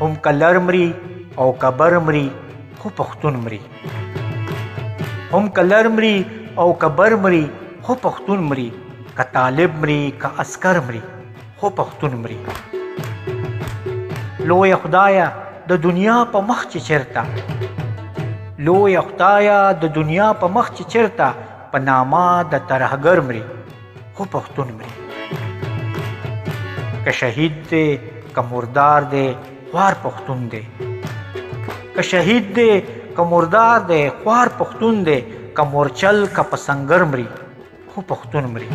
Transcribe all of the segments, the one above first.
هم کلر مري او کبر مري خو پښتون مري. هم کلر مري او کبر مري خو پښتون مري. که طالب مري که عسکر مري خو پښتون مري. لویه خدایه د دنیا په مخ چې چیرته، لویه خدایه د دنیا په مخ چې چیرته په نامه د ترهګر مري خو پښتون مري. که شهید دی که مردار دی خوار پښتون دی. که شهید دی که مردار دی خوار پښتون دی. که مورچل که په سنګر مري خو پښتون مري.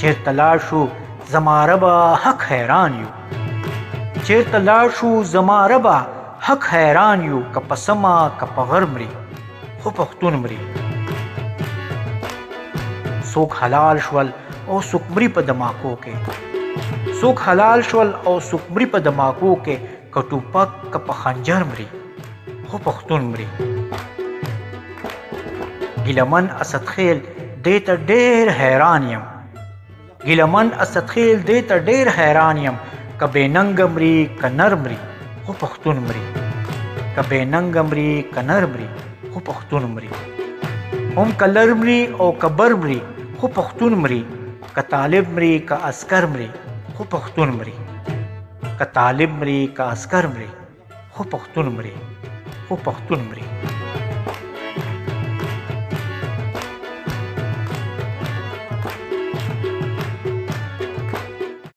چیرته لاړ شو زما ربه حق حیران یو. چیرته لاړ شو زما ربه حق حیران یو. که په سمه که په غر مري خو پښتون مري. څوک حلال شول او څوک مري په دماکو کې. څوک حلال شول او څوک مري په دماکو کې. که ټوپک که په خنجر مري خو پښتون مري. ګیلمن اسدخیل دې ته ډېر حیران یم. ګیلمن اسدخیل دې ته ډېر حیران یم. که بې ننګه مري که نر مري خو پښتون مري. که بې ننګه مري که نر مري خو پښتون مري. هم کلر مري او کبر مري خو پښتون مري. که طالب مري که عسکر مري خو پښتون مري. که طالب مري که عسکر مري خو پښتون مري خو پښتون مري.